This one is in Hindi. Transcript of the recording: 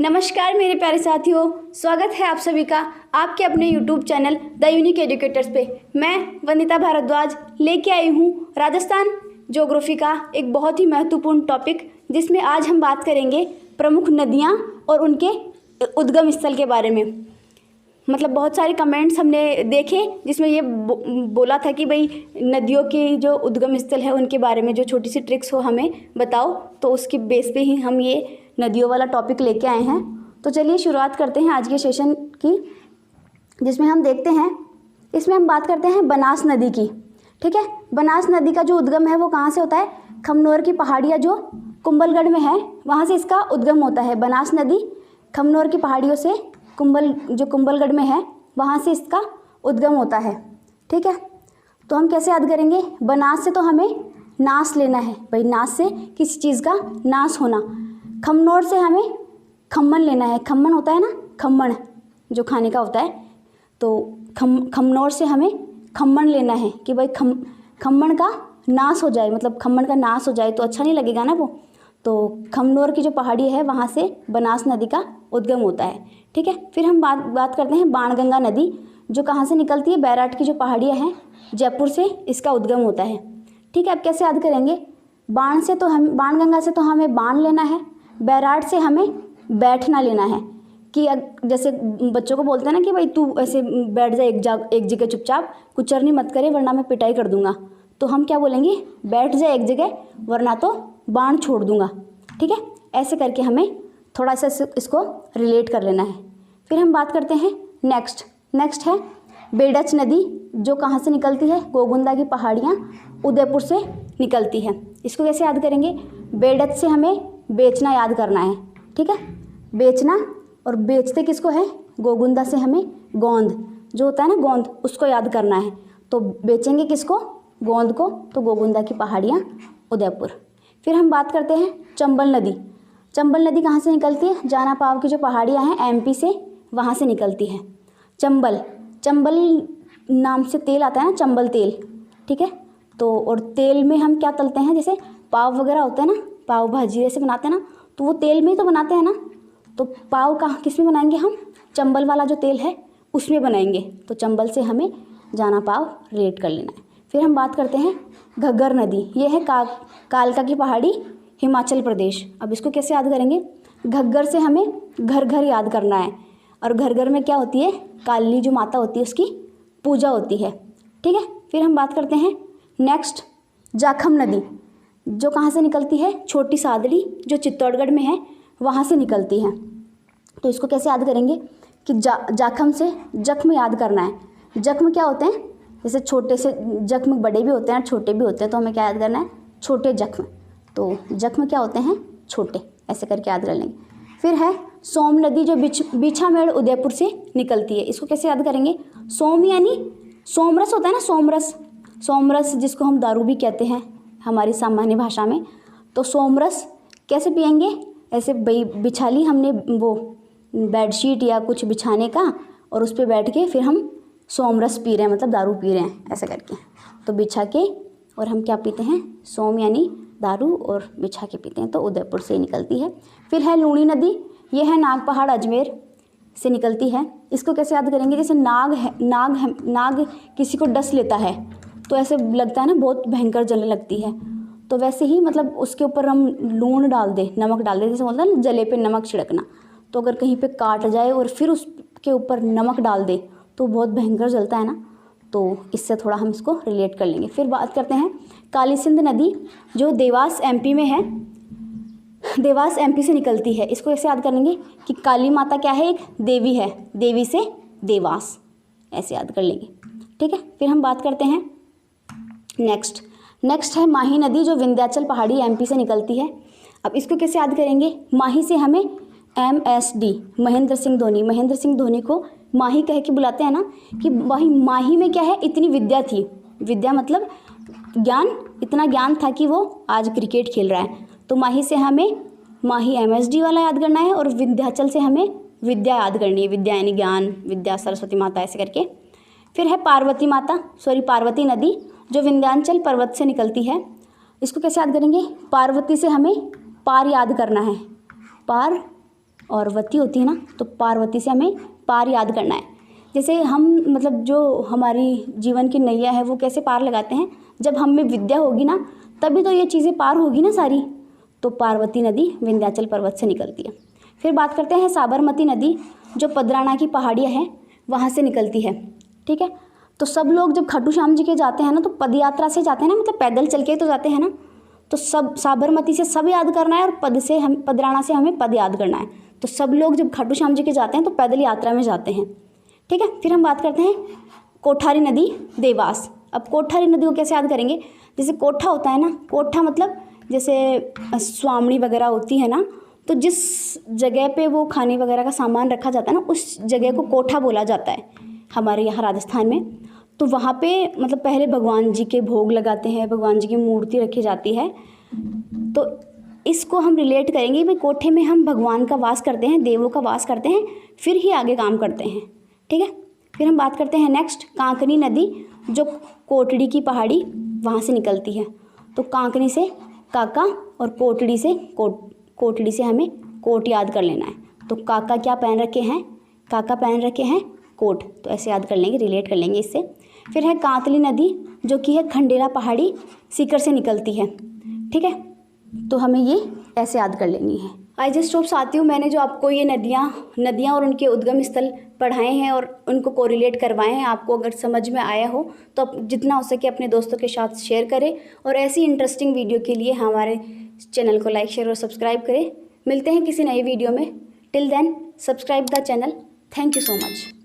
नमस्कार मेरे प्यारे साथियों, स्वागत है आप सभी का आपके अपने YouTube channel the unique educators पे। मैं वंदिता भारद्वाज लेके आई हूँ राजस्थान ज्योग्राफी का एक बहुत ही महत्वपूर्ण टॉपिक, जिसमें आज हम बात करेंगे प्रमुख नदियाँ और उनके उद्गम स्थल के बारे में। मतलब बहुत सारे कमेंट्स हमने देखे जिसमें ये बोला था कि भाई नदियों के जो उद्गम स्थल है उनके बारे में जो छोटी सी ट्रिक्स हो हमें बताओ, तो उसके बेस पे ही हम ये नदियों वाला टॉपिक लेके आए हैं। तो चलिए शुरुआत करते हैं आज के सेशन की, जिसमें हम देखते हैं, इसमें हम बात करते हैं बनास नदी की। ठीक है, बनास नदी का जो उद्गम है वो कहाँ से होता है? खमनोर की पहाड़ियाँ जो कुंभलगढ़ में है वहाँ से इसका उद्गम होता है। बनास नदी खमनोर की पहाड़ियों से कुंभलगढ़ में है वहाँ से इसका उद्गम होता है। ठीक है, तो हम कैसे याद करेंगे? बनास से तो हमें नाश लेना है, भाई नाश से किसी चीज़ का नाश होना। खमनोर से हमें खम्मन लेना है, खम्मन होता है ना, खम्मन जो खाने का होता है, तो खमनोर से हमें खम्मन लेना है कि भाई खम्मन का नाश हो जाए, मतलब खम्मन का नाश हो जाए तो अच्छा नहीं लगेगा ना वो। तो खमनोर की जो पहाड़ी है वहाँ से बनास नदी का उद्गम होता है। ठीक है, फिर हम बात करते हैं बाणगंगा नदी, जो कहाँ से निकलती है? बैराट की जो पहाड़ियाँ हैं जयपुर से इसका उद्गम होता है। ठीक है, अब कैसे याद करेंगे? बाणगंगा से तो हमें बाण लेना है, बैराट से हमें बैठना लेना है। कि जैसे बच्चों को बोलते हैं ना कि भाई तू ऐसे बैठ जा एक जगह चुपचाप, कुचरनी मत करे वरना मैं पिटाई कर दूंगा। तो हम क्या बोलेंगे? बैठ जा एक जगह वरना तो बाण छोड़ दूंगा। ठीक है, ऐसे करके हमें थोड़ा सा इसको रिलेट कर लेना है। फिर हम बात करते हैं नेक्स्ट है बेडच नदी, जो कहाँ से निकलती है? गोगुंदा की पहाड़ियाँ उदयपुर से निकलती है। इसको कैसे याद करेंगे? बेडच से हमें बेचना याद करना है। ठीक है, बेचना, और बेचते किसको है? गोगुंदा से हमें गोंद जो होता है ना, गोंद, उसको याद करना है। तो बेचेंगे किसको? गोंद को। तो गोगुंदा की पहाड़ियाँ उदयपुर। फिर हम बात करते हैं चंबल नदी। चंबल नदी कहाँ से निकलती है? जाना पाव की जो पहाड़ियाँ हैं एमपी से, वहाँ से निकलती है। चंबल नाम से तेल आता है ना, चंबल तेल। ठीक है, तो और तेल में हम क्या तलते हैं? जैसे पाव वगैरह होता है ना, पाव भाजी जैसे बनाते हैं ना, तो वो तेल में ही तो बनाते हैं ना। तो पाव कहाँ किस में बनाएंगे हम? चंबल वाला जो तेल है उसमें बनाएंगे। तो चंबल से हमें जाना पाव रिलेट कर लेना है। फिर हम बात करते हैं घग्गर नदी, ये है कालका की पहाड़ी हिमाचल प्रदेश। अब इसको कैसे याद करेंगे? घग्गर से हमें घर याद करना है, और घर में क्या होती है? काली जो माता होती है उसकी पूजा होती है। ठीक है, फिर हम बात करते हैं नेक्स्ट जाखम नदी, जो कहाँ से निकलती है? छोटी सादड़ी जो चित्तौड़गढ़ में है वहाँ से निकलती है। तो इसको कैसे याद करेंगे कि जाखम से जख्म याद करना है। जख्म क्या होते हैं? जैसे छोटे से जख्म बड़े भी होते हैं और छोटे भी होते हैं, तो हमें क्या याद करना है? छोटे जख्म। तो जख्म क्या होते हैं? छोटे, ऐसे करके याद कर लेंगे। फिर है सोम नदी, जो बीछामेड़ उदयपुर से निकलती है। इसको कैसे याद करेंगे? सोम यानी सोमरस होता है ना, सोमरस जिसको हम दारू भी कहते हैं हमारी सामान्य भाषा में। तो सोमरस कैसे पियेंगे? ऐसे बिछा ली हमने वो बेडशीट या कुछ बिछाने का, और उस पर बैठ के फिर हम सोमरस पी रहे हैं, मतलब दारू पी रहे हैं ऐसे करके। तो बिछा के और हम क्या पीते हैं? सोम यानी दारू, और बिछा के पीते हैं, तो उदयपुर से ही निकलती है। फिर है लूणी नदी, ये है नाग पहाड़ अजमेर से निकलती है। इसको कैसे याद करेंगे? जैसे नाग किसी को डस लेता है तो ऐसे लगता है ना, बहुत भयंकर जलने लगती है। तो वैसे ही मतलब उसके ऊपर हम लूण डाल दे, नमक डाल दे, जैसे बोलता है ना जले पे नमक छिड़कना। तो अगर कहीं पे काट जाए और फिर उसके ऊपर नमक डाल दे तो बहुत भयंकर जलता है ना। तो इससे थोड़ा हम इसको रिलेट कर लेंगे। फिर बात करते हैं काली सिंध नदी, जो देवास एमपी में है, देवास एमपी से निकलती है। इसको ऐसे याद करेंगे कि काली माता क्या है? एक देवी है, देवी से देवास, ऐसे याद कर लेंगे। ठीक है, फिर हम बात करते हैं नेक्स्ट है माही नदी, जो विंध्याचल पहाड़ी एमपी से निकलती है। अब इसको कैसे याद करेंगे? माही से हमें MSD महेंद्र सिंह धोनी को माही कह के बुलाते हैं ना, कि वही माही में क्या है? इतनी विद्या थी। विद्या मतलब ज्ञान, इतना ज्ञान था कि वो आज क्रिकेट खेल रहा है। तो माही से हमें माही MSD वाला याद करना है, और विंध्याचल से हमें विद्या याद करनी है। विद्या यानी ज्ञान, विद्या सरस्वती माता, ऐसे करके। फिर है पार्वती नदी, जो विंध्याचल पर्वत से निकलती है। इसको कैसे याद करेंगे? पार्वती से हमें पार याद करना है, पार और वती होती है ना, तो पार्वती से हमें पार याद करना है। जैसे हम मतलब जो हमारी जीवन की नैया है वो कैसे पार लगाते हैं, जब हम में विद्या होगी ना तभी तो ये चीज़ें पार होगी ना सारी। तो पार्वती नदी विंध्याचल पर्वत से निकलती है। फिर बात करते हैं साबरमती नदी, जो पदराना की पहाड़ियाँ हैं वहाँ से निकलती है। ठीक है, तो सब लोग जब खाटू श्याम जी के जाते हैं ना तो पद यात्रा से जाते हैं ना, मतलब पैदल चल के तो जाते हैं ना। तो सब साबरमती से सब याद करना है और पदराना से हमें पद याद करना है। तो सब लोग जब खाटू श्याम जी के जाते हैं तो पैदल यात्रा में जाते हैं। ठीक है, फिर हम बात करते हैं कोठारी नदी देवास। अब कोठारी नदी को कैसे याद करेंगे, जैसे कोठा होता है ना, कोठा मतलब जैसे स्वामणी वगैरह होती है ना, तो जिस जगह पे वो खाने वगैरह का सामान रखा जाता है ना उस जगह को कोठा बोला जाता है हमारे यहाँ राजस्थान में। तो वहाँ पे मतलब पहले भगवान जी के भोग लगाते हैं, भगवान जी की मूर्ति रखी जाती है। तो इसको हम रिलेट करेंगे भाई कोठे में हम भगवान का वास करते हैं, देवों का वास करते हैं, फिर ही आगे काम करते हैं। ठीक है, फिर हम बात करते हैं नेक्स्ट कांकनी नदी, जो कोटड़ी की पहाड़ी वहाँ से निकलती है। तो कांकनी से काका और कोटड़ी से कोटड़ी से हमें कोट याद कर लेना है। तो काका क्या पहन रखे हैं, काका पहन रखे हैं कोट, तो ऐसे याद कर लेंगे, रिलेट कर लेंगे इससे। फिर है कांतली नदी, जो कि है खंडेला पहाड़ी सीकर से निकलती है। ठीक है, तो हमें ये ऐसे याद कर लेनी है। आई जस्ट होप साथियों मैंने जो आपको ये नदियाँ और उनके उद्गम स्थल पढ़ाए हैं और उनको कोरिलेट करवाए हैं, आपको अगर समझ में आया हो तो आप जितना हो सके अपने दोस्तों के साथ शेयर करें। और ऐसी इंटरेस्टिंग वीडियो के लिए हमारे चैनल को लाइक शेयर और सब्सक्राइब करें। मिलते हैं किसी नई वीडियो में। Till then subscribe the channel. Thank you so much.